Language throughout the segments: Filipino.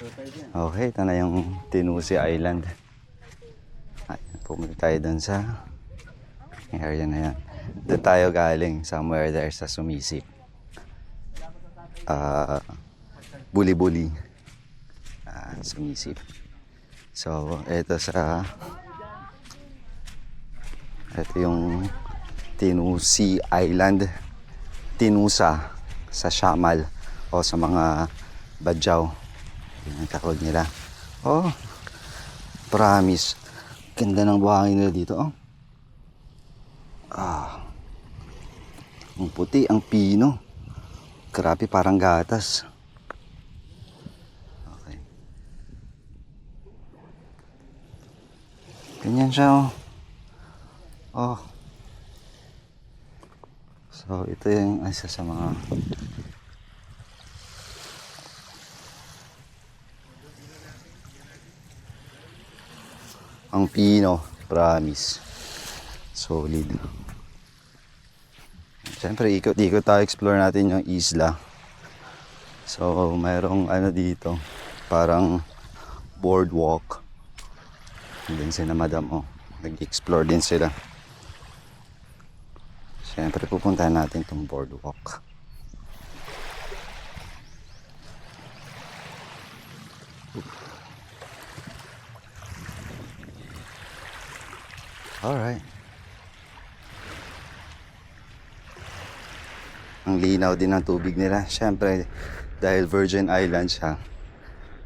Okay, ito na yung Tinusi Island. Pumunta tayo dun sa area na yan. Doon tayo galing, somewhere there sa Sumisip. Buli-buli. Sumisip. So, ito yung Tinusi Island. Tinusa sa Siamal o sa mga Badyaw. Yun ang tawag nila. Oh, promise. Ganda ng buhangin nila dito, oh. Ang puti, ang pino. Grabe, parang gatas. Okay. Ganyan siya, oh. Oh. So, ito yung isa sa mga ang pino, promise. Solid. Siyempre, ikot-ikot tayo, explore natin yung isla. So, mayroong ano dito, parang boardwalk. Din sila madam, oh. Nag-explore din sila. Siyempre, pupuntahan natin itong boardwalk. Alright. Ang linaw din ng tubig nila. Siyempre, dahil Virgin Island siya,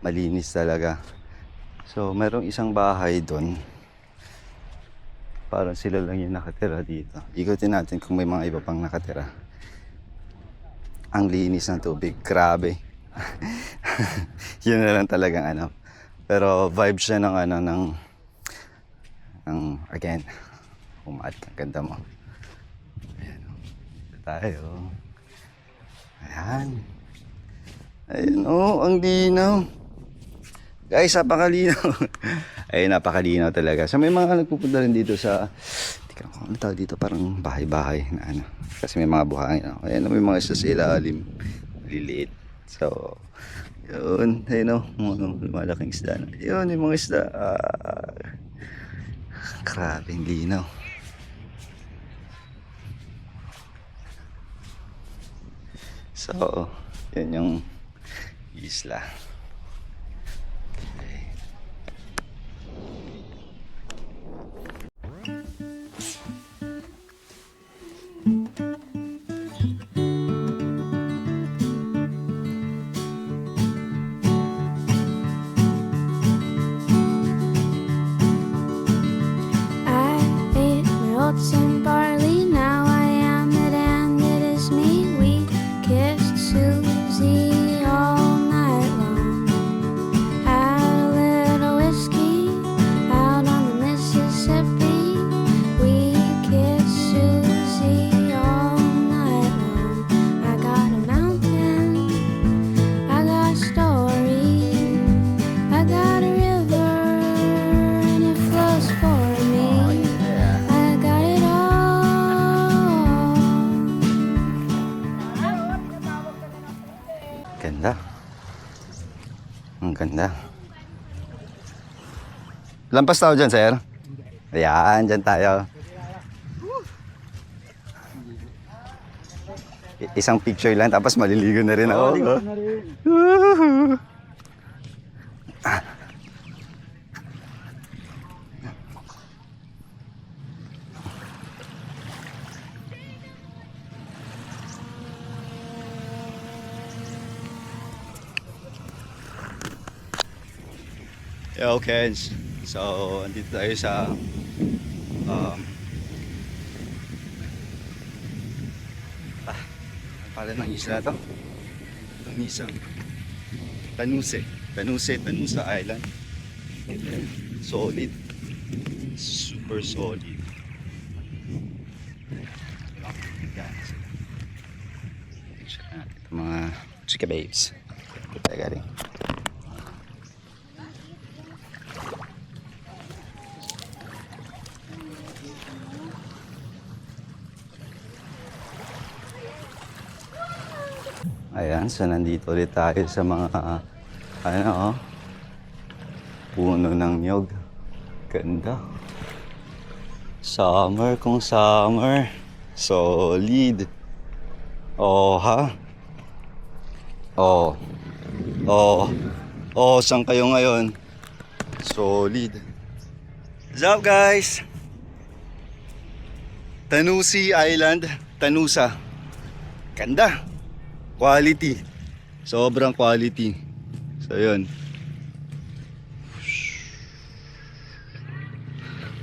malinis talaga. So, mayroong isang bahay doon. Parang sila lang yung nakatira dito. Ikutin natin kung may mga iba pang nakatira. Ang linis ng tubig. Grabe. Yun na lang talagang ano. Pero vibe siya ng ano, ng again, umaat. Ang ganda mo. Ayan. Dito tayo. Ayan. Ayan, oh, ang linaw. Guys, napakalinaw. Ay, napakalinaw talaga. So, may mga nagpupunta rin dito sa, tika ko, ano tawag dito, parang bahay-bahay na ano. Kasi may mga buhangin. Oh. Ayan, may mga isa sa ilalim. Liliit. So, yun. Ayun, oh, mga lumalaking isda. Yun, yung mga isda. Grabe, ang linaw. So, yun yung isla. And barley, now I am it and it is me. We kissed Susie all night long. Had a little whiskey out on the Mississippi. We kissed Susie all night long. I got a mountain, I got a story, I got a river and it flows for me. Ganda. Ang ganda. Lampas tayo dyan, sir. Ayan, dyan tayo. Isang picture lang, tapos maliligo na rin ako. Okay, so andito tayo sa pala ng isla to. Tanusa Island. Solid. Super solid. Ito mga chika babes. Ito tayo galing. Ayan, so nandito ulit tayo sa mga Ano, oh. Puno ng niyog. Ganda. Summer kung summer. Solid. Oh, ha? Oh. Oh. Oh, saan kayo ngayon? Solid. What's up, guys? Tanusi Island. Tanusa. Ganda. Quality. Sobrang quality. So, yun.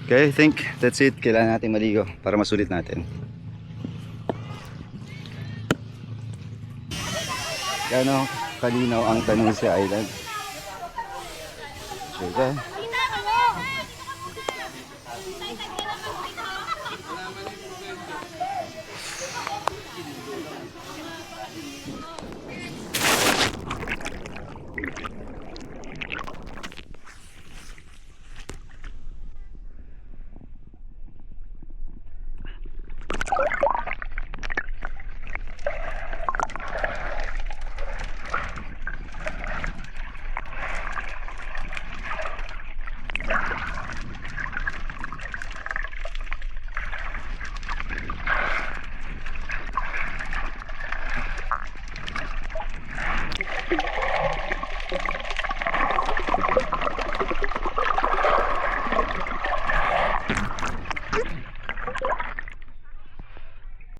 Okay, I think that's it. Kailangan natin maligo para masulit natin. Gano'ng kalinaw ang Tanusi Island? Okay.